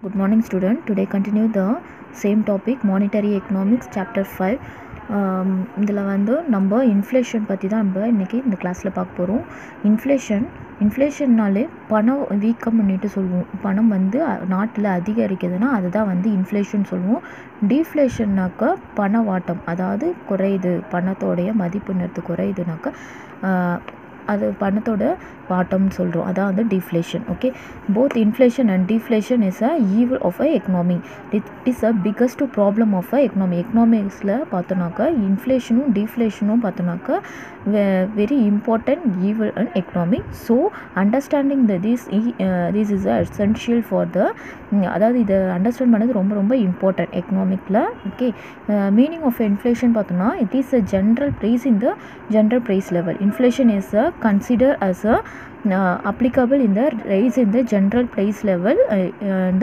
Good morning student. Today continue the same topic monetary economics chapter 5. இதில் வந்து நம்ம inflation பற்றி தான் நம்ம இன்றைக்கி இந்த கிளாஸில் பார்க்க போகிறோம். இன்ஃப்ளேஷன்னாலே பணம் வீக்கம் பண்ணிட்டு சொல்லுவோம். பணம் வந்து நாட்டில் அதிகரிக்குதுன்னா அதுதான் வந்து இன்ஃப்ளேஷன் சொல்லுவோம். டீஃப்ளேஷன்னாக்கா பணவாட்டம், அதாவது குறையுது, பணத்தோடைய மதிப்புன்றது குறையுதுனாக்கா அது பணத்தோட வாட்டம்னு சொல்கிறோம். அதான் வந்து deflation. Okay, both inflation and deflation is a evil of a economy. It is a biggest problem of a economy. எக்கனாமிக்ஸில் பார்த்தோன்னாக்கா இன்ஃப்ளேஷனும் டீஃப்ளேஷனும் பார்த்தோன்னாக்கா very important evil and economy. So understanding this is essential for the, அதாவது இதை understand பண்ணது ரொம்ப ரொம்ப இம்பார்ட்டன்ட் எக்கனாமிக்கில். ஓகே, மீனிங் ஆஃப் இன்ஃப்ளேஷன் பார்த்தோன்னா it is a general price in the general price level. Inflation is a considered as a applicable in the rise in the general price level, and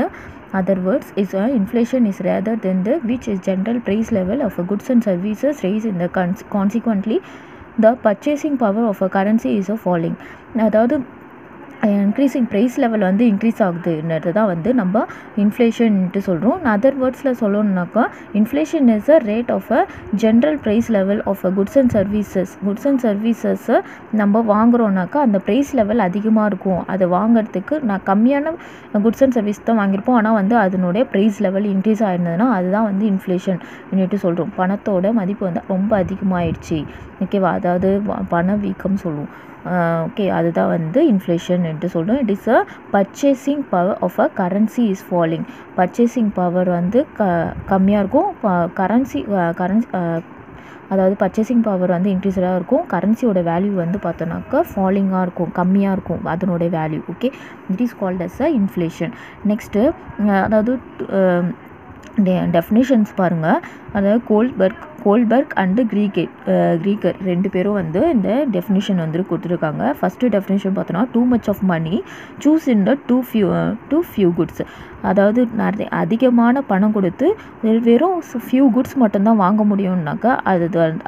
other words is inflation is rather than the which is general price level of goods and services rise in the consequently the purchasing power of a currency is falling. அதாவது increasing price level வந்து increase ஆகுதுன்றது தான் வந்து நம்ம இன்ஃப்ளேஷன்ட்டு சொல்கிறோம். Other வேர்ட்ஸில் சொல்லணுன்னாக்கா inflation is a rate of a general price level of a goods and சர்வீசஸை நம்ம வாங்குகிறோன்னாக்கா அந்த ப்ரைஸ் லெவல் அதிகமாக இருக்கும். அதை வாங்கிறதுக்கு கம்மியான குட்ஸ் அண்ட் சர்வீஸ் தான் வாங்கியிருப்போம், ஆனால் வந்து அதனுடைய ப்ரைஸ் லெவல் இன்க்ரீஸ் ஆகிருந்ததுன்னா அதுதான் வந்து இன்ஃப்ளேஷன் என்னட்டு சொல்கிறோம். பணத்தோட மதிப்பு வந்து ரொம்ப அதிகமாகிடுச்சு, ஓகேவா, அதாவது பண வீக்கம் சொல்லுவோம். ஓகே, அதுதான் வந்து இன்ஃப்ளேஷன் என்று சொல்கிறோம். It is a purchasing power of a currency is falling. Purchasing power வந்து கம்மியாக இருக்கும், கரன்சி அதாவது பர்ச்சேசிங் பவர் வந்து இன்க்ரீஸ்டாக இருக்கும், கரன்சியோட வேல்யூ வந்து பார்த்தோன்னாக்கா ஃபாலிங்காக இருக்கும், கம்மியாக இருக்கும் அதனுடைய value. Okay, it is called as a inflation. Next அதாவது டெஃபினிஷன்ஸ் பாருங்கள். அதாவது கோல்பர்க் அண்டு க்ரீகர் ரெண்டு பேரும் வந்து இந்த டெஃபினிஷன் வந்து கொடுத்துருக்காங்க. ஃபஸ்ட்டு டெஃபினிஷன் பார்த்தோன்னா too much of money chase in the too few goods. அதாவது அதிகமான பணம் கொடுத்து வெறும் ஃபியூ குட்ஸ் மட்டும்தான் வாங்க முடியும்னாக்கா அது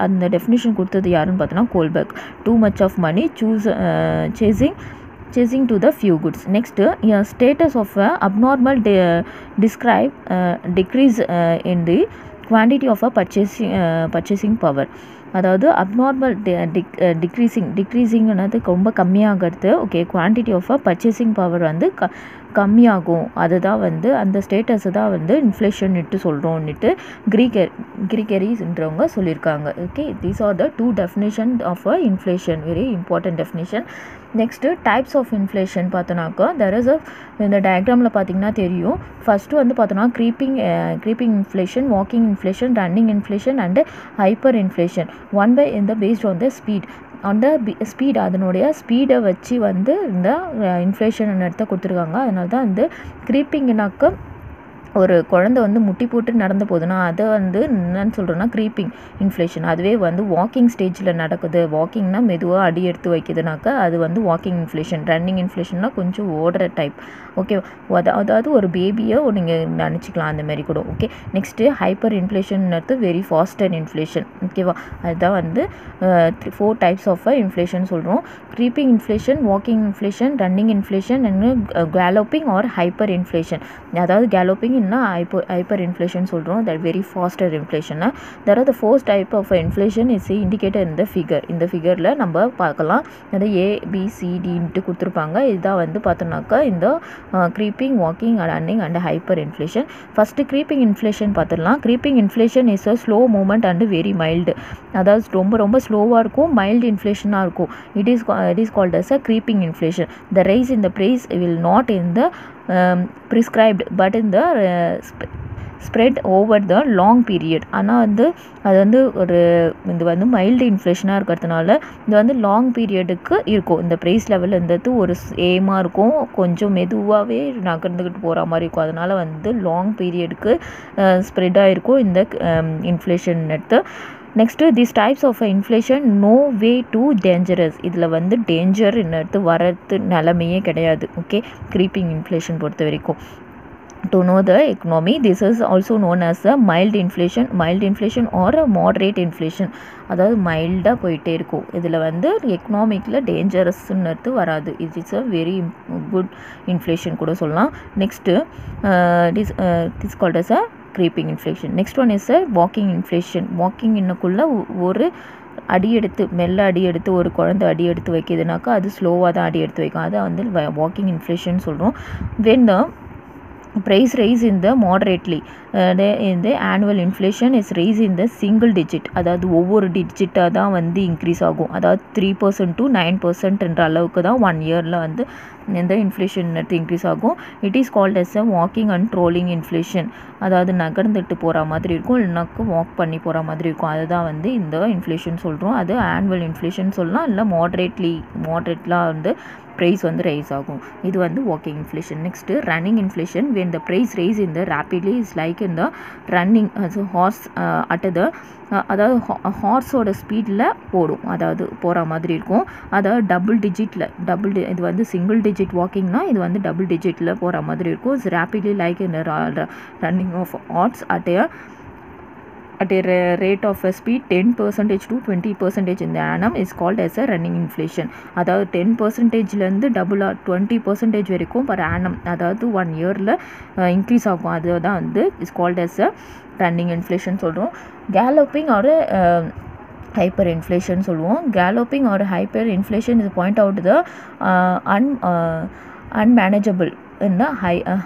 அந்த டெஃபினிஷன் கொடுத்தது யாருன்னு பார்த்தோன்னா Coulborn. Too much of money chasing to the few goods. Next, status of abnormal decrease in the quantity of a purchasing power. அதாவது அப்நார்மல் டிக்ரீஸிங்கிறது ரொம்ப கம்மியாகிறது. Okay, quantity of a purchasing power வந்து கம்மியாகும். அதுதான் வந்து அந்த ஸ்டேட்டஸை தான் வந்து இன்ஃப்ளேஷன்ட்டு சொல்கிறோன்னுட்டு கிரிகரிஸ்ன்றவங்க சொல்லியிருக்காங்க. Okay, these are the two definition of a inflation, very important definition. Next types of inflation பார்த்தோன்னாக்கா இந்த டயக்ராமில் பார்த்தீங்கன்னா தெரியும். ஃபஸ்ட்டு வந்து பார்த்தோன்னா creeping inflation, walking inflation, running inflation and hyper inflation. One by இந்த பேஸ்ட் ஆன் த ஸ்பீட். அந்த speed, அதனுடைய ஸ்பீடை வச்சு வந்து இந்த இன்ஃப்ளேஷன் இடத்த கொடுத்துருக்காங்க. அதனால தான் வந்து க்ரீப்பிங்னாக்க ஒரு குழந்தை வந்து முட்டி போட்டு நடந்து போகுதுன்னா அதை வந்து என்னன்னு சொல்கிறோன்னா க்ரீப்பிங் இன்ஃப்ளேஷன். அதுவே வந்து வாக்கிங் ஸ்டேஜில் நடக்குது, வாக்கிங்னா மெதுவாக அடி எடுத்து வைக்குதுனாக்கா அது வந்து வாக்கிங் இன்ஃப்ளேஷன். ரன்னிங் இன்ஃப்ளேஷன்னா கொஞ்சம் ஓடுற டைப். ஓகே, அதாவது ஒரு பேபியை நீங்கள் நினச்சிக்கலாம் அந்த மாதிரி கூட. ஓகே, நெக்ஸ்ட்டு ஹைப்பர் இன்ஃப்ளேஷன்றது வெரி ஃபாஸ்டர் இன்ஃப்ளேஷன். ஓகேவா, அதுதான் வந்து 4 டைப்ஸ் ஆஃப் இன்ஃப்ளேஷன் சொல்கிறோம். Creeping inflation, walking inflation, running inflation and galloping or hyper inflation. அதாவது கேலோப்பிங் hyper inflation சொல்கிறோம். that very faster inflation. there are the 4 type of inflation is indicated in the figure. இந்த ஃபிகரில் நம்ம பார்க்கலாம். அது ABCDன்ட்டு கொடுத்துருப்பாங்க. இதுதான் வந்து பார்த்தோன்னாக்கா இந்த creeping, walking, running and hyper inflation. First creeping inflation பார்த்துடலாம். Creeping inflation is a slow moment and very mild. அதாவது ரொம்ப ரொம்ப ஸ்லோவாக இருக்கும், மைல்டு இன்ஃப்ளேஷனாக இருக்கும். It is called as a creeping inflation. the rise in the price will not in the prescribed but in the spread over the long period. ஆனால் வந்து அது வந்து இது வந்து மைல்டு இன்ஃப்ளேஷனாக இருக்கிறதுனால இது வந்து லாங் பீரியடுக்கு இருக்கும். இந்த ப்ரைஸ் லெவல் இருந்தது ஒரு ஏமாக இருக்கும், கொஞ்சம் மெதுவாகவே நகர்ந்துக்கிட்டு போகிற மாதிரி இருக்கும். அதனால் வந்து லாங் பீரியடுக்கு ஸ்ப்ரெட் ஆகிருக்கும் இந்த இன்ஃப்ளேஷன் எடுத்து. Next this types of inflation no way to dangerous. இதில் வந்து டேஞ்சர் என்னது வரது நிலைமையே கிடையாது. ஓகே, க்ரீப்பிங் இன்ஃப்ளேஷன் பொறுத்த வரைக்கும். to know the economy. This is also known as a mild inflation or a moderate inflation. அதாவது மைல்டாக போயிட்டே இருக்கும். இதில் வந்து எக்கனாமிக்கில் டேஞ்சரஸ்ன்னு வராது. It is a very good inflation கூட சொல்லலாம். Next is called as a creeping inflation. Next one is a walking inflation. walking இன்னக்குள்ள ஒரு அடி எடுத்து மெல்ல அடி எடுத்து ஒரு குழந்தை அடி எடுத்து வைக்கிதுனாக்கா அது ஸ்லோவாக தான் அடி எடுத்து வைக்கும். அதை வந்து வாக்கிங் இன்ஃப்ளேஷன் சொல்கிறோம். when the price rise in the moderately in the annual inflation is raised in the single digit. அதாவது ஒவ்வொரு டிஜிட்டாக தான் வந்து இன்க்ரீஸ் ஆகும். அதாவது 3% to 9% என்ற அளவுக்கு தான் 1 இயரில் வந்து இந்த இன்ஃப்ளேஷன் இன்க்ரீஸ் ஆகும். It is called S a walking and trolling inflation. அதாவது நகர்ந்துட்டு போகிற மாதிரி இருக்கும், இல்லைனாக்கு வாக் பண்ணி போகிற மாதிரி இருக்கும். அதுதான் வந்து இந்த இன்ஃப்ளேஷன் சொல்கிறோம். அது ஆனுவல் இன்ஃப்ளேஷன் சொல்லலாம், இல்லை மாட்ரேட்லாம் வந்து ப்ரைஸ் வந்து ரைஸ் ஆகும். இது வந்து walking inflation. Next running inflation. when the price rise in the rapidly is like in the running horse at the அதாவது ஹார்ஸோட ஸ்பீடில் போடும், அதாவது போகிற மாதிரி இருக்கும். அதாவது டபுள் டிஜிட்டில் இது வந்து சிங்கிள் டிஜிட் வாக்கிங்னா இது வந்து டபுள் டிஜிட்டில் போகிற மாதிரி இருக்கும். இட்ஸ் ரேப்பிட்லி லைக் இந்த running of horse at a rate of a speed 10% to 20% in the annum is called as a running inflation. அதாவது 10%லேருந்து டபுளாக 20% வரைக்கும் per annum, அதாவது 1 இயரில் இன்க்ரீஸ் ஆகும். அதுதான் வந்து is called as a running inflation சொல்கிறோம். கேலோப்பிங் ஒரு ஹைப்பர் இன்ஃப்ளேஷன் சொல்லுவோம். கேலோப்பிங் ஒரு ஹைப்பர் இன்ஃப்ளேஷன் இது பாயிண்ட் அவுட் த அன்மேனேஜபிள் என்ன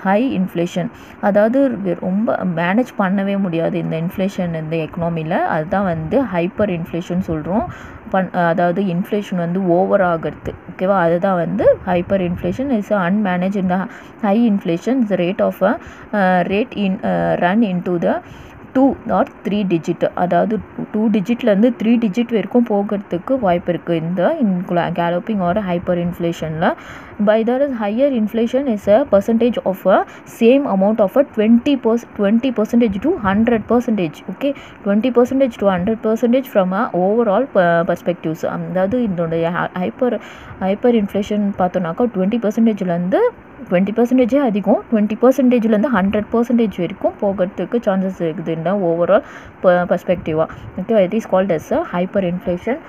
ஹை இன்ஃப்ளேஷன். அதாவது ரொம்ப மேனேஜ் பண்ணவே முடியாது இந்த இன்ஃப்ளேஷன் இந்த எக்கனாமியில். அதுதான் வந்து ஹைப்பர் இன்ஃப்ளேஷன் சொல்கிறோம். அதாவது இன்ஃப்ளேஷன் வந்து ஓவர் ஆகிறது, ஓகேவா? அதுதான் வந்து ஹைப்பர் இன்ஃப்ளேஷன். இஸ் அன்மேனேஜ் இந்த high inflation is rate of rate in run in to the 2 or 3 digit. அதாவது 2 digitலேருந்து 3 digit வரைக்கும் போகிறதுக்கு வாய்ப்பு இருக்குது இந்த கேலோப்பிங் ஆர் ஹைப்பர் இன்ஃப்ளேஷனில். By that is higher inflation is a percentage of a same amount of a 20% to 100%. Okay, 20% to 100% from a overall perspectives. அதாவது இதனுடைய hyper inflation பார்த்தோன்னாக்கா 20%லேருந்து 20% அதிகம், 20%லேருந்து 100% வரைக்கும் போகிறதுக்கு சான்சஸ் இருக்குது இந்த ஓவரால் பர்ஸ்பெக்டிவாக. Okay, it is called as a hyper inflation.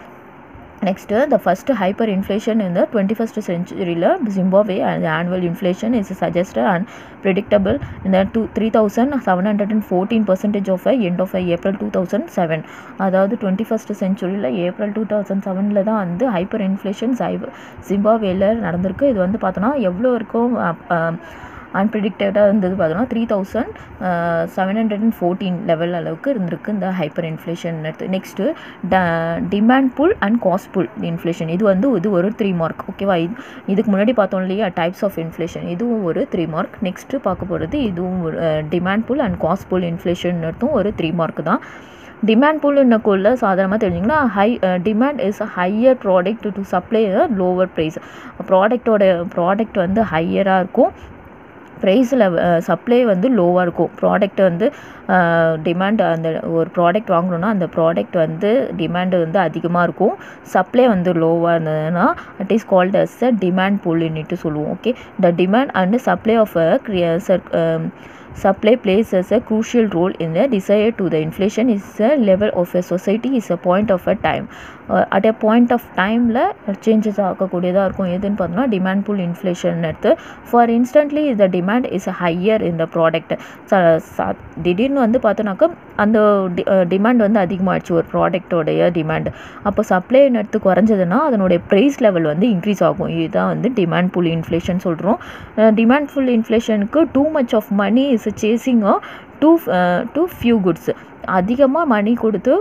Next the first hyperinflation in the 21st century Zimbabwe, and the annual inflation is suggested and predictable in the 3,714% of end of April 2007. அதாவது 21st centuryல April 2007 தான் வந்து hyper inflation ஜிம்பாப்வேல நடந்திருக்கு. இது வந்து பார்த்தோன்னா எவ்வளோ இருக்கும் அன்பிரிடிக்டடாக இருந்தது பார்த்தோன்னா 3,714 லெவல் அளவுக்கு இருந்திருக்கு இந்த hyper inflation. Next demand pull and cost pull inflation. இது ஒரு 3 மார்க், ஓகேவா? இதுக்கு முன்னாடி பார்த்தோம் இல்லையா டைப்ஸ் ஆஃப் இன்ஃப்ளேஷன், இதுவும் ஒரு 3 மார்க். நெக்ஸ்ட்டு பார்க்க போகிறது இதுவும் demand pull and cost pull inflation ஒரு 3 மார்க் தான். டிமாண்ட் புல்னுக்குள்ள சாதாரணமாக தெரிஞ்சிங்கன்னா demand is higher product to supply lower price. Product வந்து ஹையராக இருக்கும், ப்ரைஸில் சப்ளை வந்து லோவாக இருக்கும். ப்ராடக்ட் வந்து டிமாண்ட், அந்த ஒரு ப்ராடக்ட் வாங்கணுன்னா அந்த ப்ராடக்ட் வந்து டிமாண்டு வந்து அதிகமாக இருக்கும், சப்ளை வந்து லோவாக இருந்ததுன்னா it is called as a demand புல்னுட்டு சொல்லுவோம். Okay, the demand and supply of supply plays as a crucial role in the desire to the inflation is a level of a society is a point of a time. At a point of timeல changes ஆகக்கூடியதாக இருக்கும். எதுன்னு பார்த்தோம்னா demand pull inflation எடுத்து. For instantly the demand is higher in the product. திடீர்னு வந்து பார்த்தோன்னாக்கா அந்த demand வந்து அதிகமாகிடுச்சு ஒரு ப்ராடக்டோடைய டிமாண்ட். அப்போ சப்ளைன்னு எடுத்து குறைஞ்சதுன்னா அதனுடைய ப்ரைஸ் லெவல் வந்து இன்க்ரீஸ் ஆகும். இதுதான் வந்து டிமாண்ட் புல் இன்ஃப்ளேஷன் சொல்கிறோம். டிமாண்ட் புல் இன்ஃப்ளேஷனுக்கு too much of money is chasing too few goods. அதிகமாக மணி கொடுத்து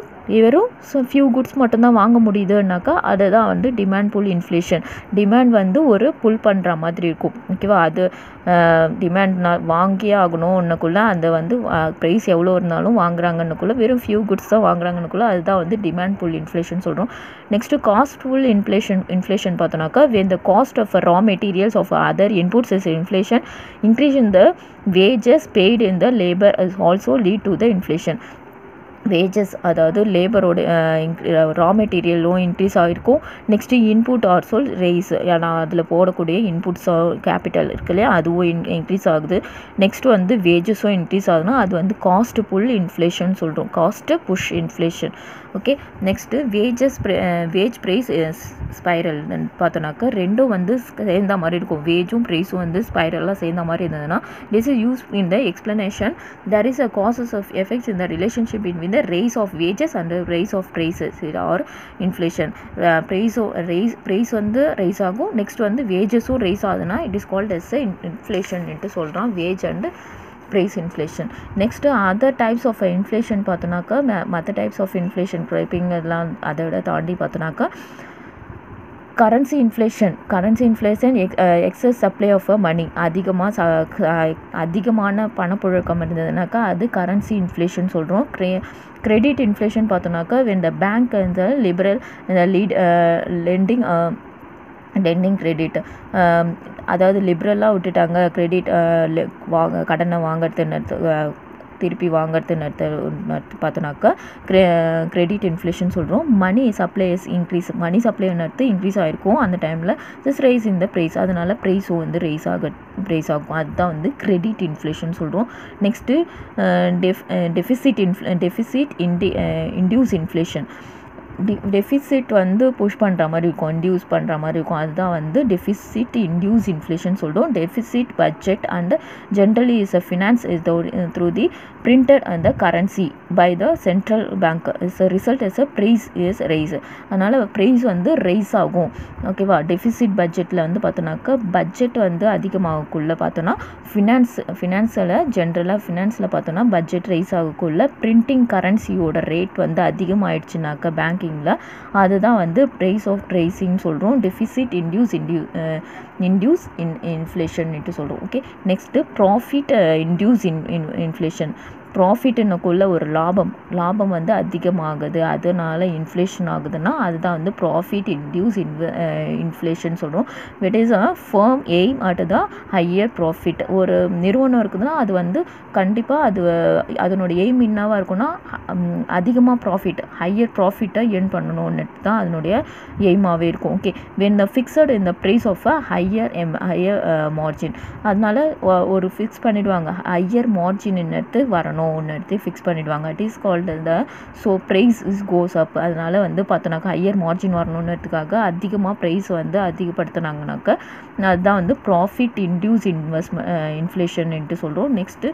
வெறும் ஃபியூ குட்ஸ் மட்டும்தான் வாங்க முடியுதுன்னாக்கா அதுதான் வந்து டிமாண்ட் புல் இன்ஃப்ளேஷன். டிமாண்ட் வந்து ஒரு புல் பண்ணுற மாதிரி இருக்கும், ஓகேவா? அது டிமாண்ட் வாங்கியே ஆகணும்னுக்குள்ளே அந்த வந்து ப்ரைஸ் எவ்வளோ இருந்தாலும் வாங்குறாங்கன்னுக்குள்ளே வெறும் ஃபியூ குட்ஸ் தான் வாங்குறாங்கன்னுக்குள்ளே அதுதான் வந்து டிமாண்ட் புல் இன்ஃப்ளேஷன் சொல்கிறோம். நெக்ஸ்ட்டு காஸ்ட் புல் இன்ஃப்ளேஷன் பார்த்தோன்னாக்கா when the cost of raw materials of other inputs is inflation, increase in the wages paid in the labor is also lead to the inflation. Wages அதாவது லேபரோட ரா மெட்டீரியலும் increase ஆகிருக்கும். Next input also rice, ஏன்னா அதில் போடக்கூடிய inputs capital இருக்கு இல்லையா, அதுவும் increase ஆகுது. Next வந்து வேஜஸும் இன்க்ரீஸ் ஆகுதுன்னா அது வந்து காஸ்ட் புல் இன்ஃப்ளேஷன் சொல்கிறோம், cost push inflation. Okay, next wage price spiral பார்த்தோன்னாக்கா ரெண்டும் வந்து சேர்ந்த மாதிரி இருக்கும். வேஜும் ப்ரைஸும் வந்து ஸ்பைரலாக சேர்ந்த மாதிரி இருந்ததுன்னா this is use in the explanation there is a causes of effects in the relationship between the rise of wages and the rise of prices or inflation. price வந்து ரைஸ் ஆகும், நெக்ஸ்ட் வந்து வேஜஸும் ரைஸ் ஆகுதுன்னா it is called as inflation என்று சொல்கிறோம், wage and price inflation. Next other types of inflation பார்த்தோன்னாக்கா மற்ற types of inflation creeping இதெல்லாம் அதை விட தாண்டி பார்த்தோன்னாக்கா currency inflation excess supply of money, அதிகமான பணப்புழக்கம் இருந்ததுனாக்கா அது கரன்சி இன்ஃப்ளேஷன் சொல்கிறோம். கிரெடிட் இன்ஃப்ளேஷன் பார்த்தோன்னாக்கா when the bank and the liberal lending credit, அதாவது லிபரலாக விட்டுட்டாங்க கிரெடிட் கடனை வாங்கிறது திருப்பி வாங்கிறதுன்னு பார்த்தோன்னாக்கா கிரெடிட் இன்ஃப்ளேஷன் சொல்கிறோம். Money supply money supply increase ஆகிருக்கும் அந்த டைமில் ஜஸ்ட் ரைஸ் இந்த ப்ரைஸ், அதனால் ப்ரைஸும் வந்து ரைஸ் ஆகும், அதுதான் வந்து கிரெடிட் இன்ஃப்ளேஷன் சொல்கிறோம். Next deficit induce inflation, deficit வந்து புஷ் பண்ணுற மாதிரி இருக்கும், இன்டியூஸ் பண்ணுற மாதிரி இருக்கும், அதுதான் வந்து டெஃபிசிட் இன்டியூஸ் இன்ஃப்ளேஷன் சொல்கிறோம். Deficit budget and generally is a finance is through the printed and the currency by the central bank is a result is a price is rise, அதனால் ப்ரைஸ் வந்து rise ஆகும். ஓகேவா, deficit பட்ஜெட்டில் வந்து பார்த்தோன்னாக்கா budget வந்து அதிகமாகக்குள்ள பார்த்தோன்னா ஃபினான்ஸில் பார்த்தோன்னா பட்ஜெட் ரைஸ் ஆகக்குள்ள பிரிண்டிங் கரன்சியோட ரேட் வந்து அதிகமாகிடுச்சுனாக்கா பேங்கிங்கில், அதுதான் வந்து ப்ரைஸ் ஆஃப் ரைஸிங் சொல்கிறோம். டெஃபிசிட் இன்டியூஸ் இன்ஃப்ளேஷன் சொல்கிறோம். Okay, next profit induce inflation, ப்ராஃபிட்டுன்னுக்குள்ள ஒரு லாபம் வந்து அதிகமாகுது, அதனால் இன்ஃப்ளேஷன் ஆகுதுன்னா அதுதான் வந்து ப்ராஃபிட் இன்டியூஸ் இன்ஃப்ளேஷன் சொல்கிறோம். With is a firm aim at the higher profit, ஒரு நிறுவனம் இருக்குதுன்னா அது வந்து கண்டிப்பாக அதனோட எய்ம் என்னவாக இருக்குன்னா அதிகமாக ஹையர் ப்ராஃபிட்டை ஏர்ன் பண்ணணும்னு தான் அதனுடைய எய்மாகவே இருக்கும். ஓகே, வென் த ஃபிக்ஸட் இந்த price of a higher margin, அதனால் ஒரு ஃபிக்ஸ் பண்ணிவிடுவாங்க, ஹையர் மார்ஜின் வரணும் ஒன்று ஃபிக்ஸ் பண்ணிவிடுவாங்க. It is called price is goes up, அதனால் வந்து பார்த்தோன்னாக்கா ஹையர் மார்ஜின் வரணுன்றதுக்காக அதிகமாக ப்ரைஸ் வந்து அதிகப்படுத்தினாங்கனாக்கா அதுதான் வந்து ப்ராஃபிட் இன்டியூஸ் இன்ஃப்ளேஷன் சொல்கிறோம். நெக்ஸ்ட்டு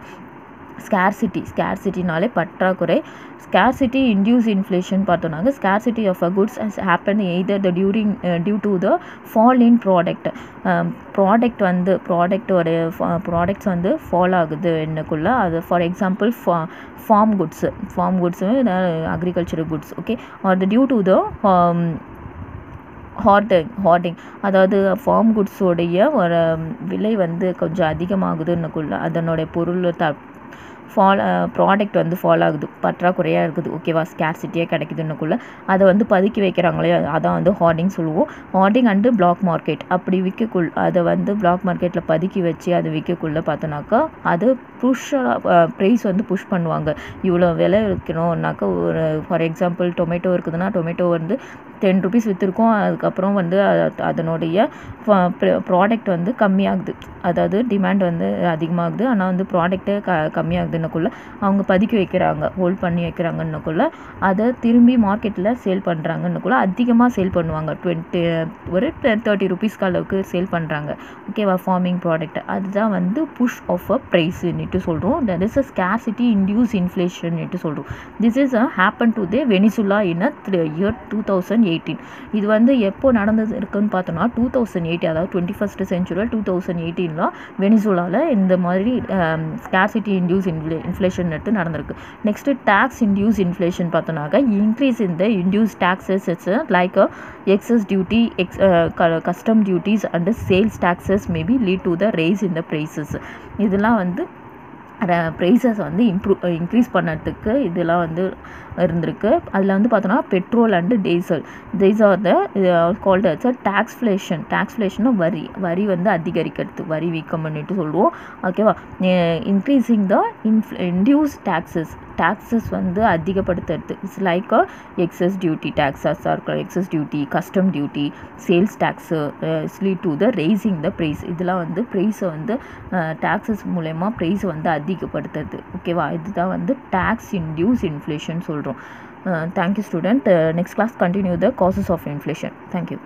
ஸ்கேர்சிட்டினாலே பற்றாக்குறை, ஸ்கேர்சிட்டி இன்டியூஸ் இன்ஃப்ளேஷன் பார்த்தோன்னாங்க scarcity of a goods has happen either due to the fall in products வந்து ஃபால் ஆகுது என்னக்குள்ள, அது for example farm goods agricultural goods. Okay, or due to the hoarding, அதாவது farm குட்ஸோடைய ஒரு விலை வந்து கொஞ்சம் அதிகமாகுதுன்னுக்குள்ள அதனுடைய பொருள் ப்ராடக்ட் வந்து ஃபால் ஆகுது, பற்றாக்குறையாக இருக்குது. ஓகேவா, ஸ்கேர்சிட்டியாக கிடைக்குதுன்னுக்குள்ள அதை வந்து பதுக்கி வைக்கிறாங்களே அதான் வந்து ஹார்டிங் சொல்லுவோம். ஹார்டிங் அண்டு பிளாக் மார்க்கெட், அப்படி அதை வந்து பிளாக் மார்க்கெட்டில் பதுக்கி வச்சு அதை விற்கக்குள்ள பார்த்தோன்னாக்கா அது ப்ரைஸ் வந்து புஷ் பண்ணுவாங்க. இவ்வளோ விலை விற்கணும்னாக்கா ஒரு ஃபார் எக்ஸாம்பிள் டொமேட்டோ இருக்குதுன்னா டொமேட்டோ வந்து 10 ருபீஸ் விற்றுருக்கோம், அதுக்கப்புறம் வந்து அதனுடைய ப்ராடக்ட் வந்து கம்மியாகுது, அதாவது டிமாண்ட் வந்து அதிகமாகுது ஆனால் வந்து ப்ராடக்ட்டே கம்மியாகுதுன்னுக்குள்ள அவங்க பதுக்கி வைக்கிறாங்க, ஹோல்ட் பண்ணி வைக்கிறாங்கன்னுக்குள்ள அதை திரும்பி மார்க்கெட்டில் சேல் பண்ணுறாங்கன்னுக்குள்ள அதிகமாக சேல் பண்ணுவாங்க, ஒரு 30 ருபீஸ்க்கு அளவுக்கு சேல் பண்ணுறாங்க. ஓகேவா, ஃபார்மிங் ப்ராடக்ட், அதுதான் வந்து புஷ் ஆஃப் அ ப்ரைஸ்ன்னு சொல்கிறோம். That is a scarcity induce inflation சொல்கிறோம். This is happen to the Venezuela in year 2018. இது வந்து எப்போ நடந்தது இருக்குன்னு பார்த்தோன்னா 2018, அதாவது 21st century 2018 வெனிசுலாவில் இந்த மாதிரி ஸ்கேர்சிட்டி இன்டியூஸ் இன்ஃப்ளேஷன் நடந்திருக்கு. நெக்ஸ்ட்டு டேக்ஸ் இன்டியூஸ் இன்ஃப்ளேஷன் பார்த்தோன்னாக்கா increase in the induce taxes like excess duty, custom duties and sales taxes maybe lead to the rise in the prices. இதெல்லாம் வந்து ப்ரைஸஸ் வந்து increase பண்ணறதுக்கு இதெல்லாம் வந்து இருந்திருக்கு. அதில் வந்து பார்த்தோன்னா petrol and diesel these are the called as a டாக்ஸ்ஃப்ளேஷன்னா வரி வந்து அதிகரிக்கிறது, வரி வீக்கம் பண்ணிட்டு சொல்லுவோம். ஓகேவா. இன்க்ரீஸிங் த இன்டியூஸ் டாக்ஸஸ் வந்து அதிகப்படுத்துறது இட்ஸ் லைக் எக்ஸஸ் டியூட்டி டாக்ஸஸாக இருக்கலாம், excess duty, custom duty, sales tax lead to the raising the price. இதெல்லாம் வந்து ப்ரைஸை வந்து டாக்ஸஸ் மூலயமா ப்ரைஸ் வந்து அதிகப்படுத்துறது. ஓகேவா. இதுதான் வந்து டாக்ஸ் இன்டியூஸ் இன்ஃப்ளேஷன் சொல்கிறோம். Thank you student. Next class continue the causes of inflation. Thank you.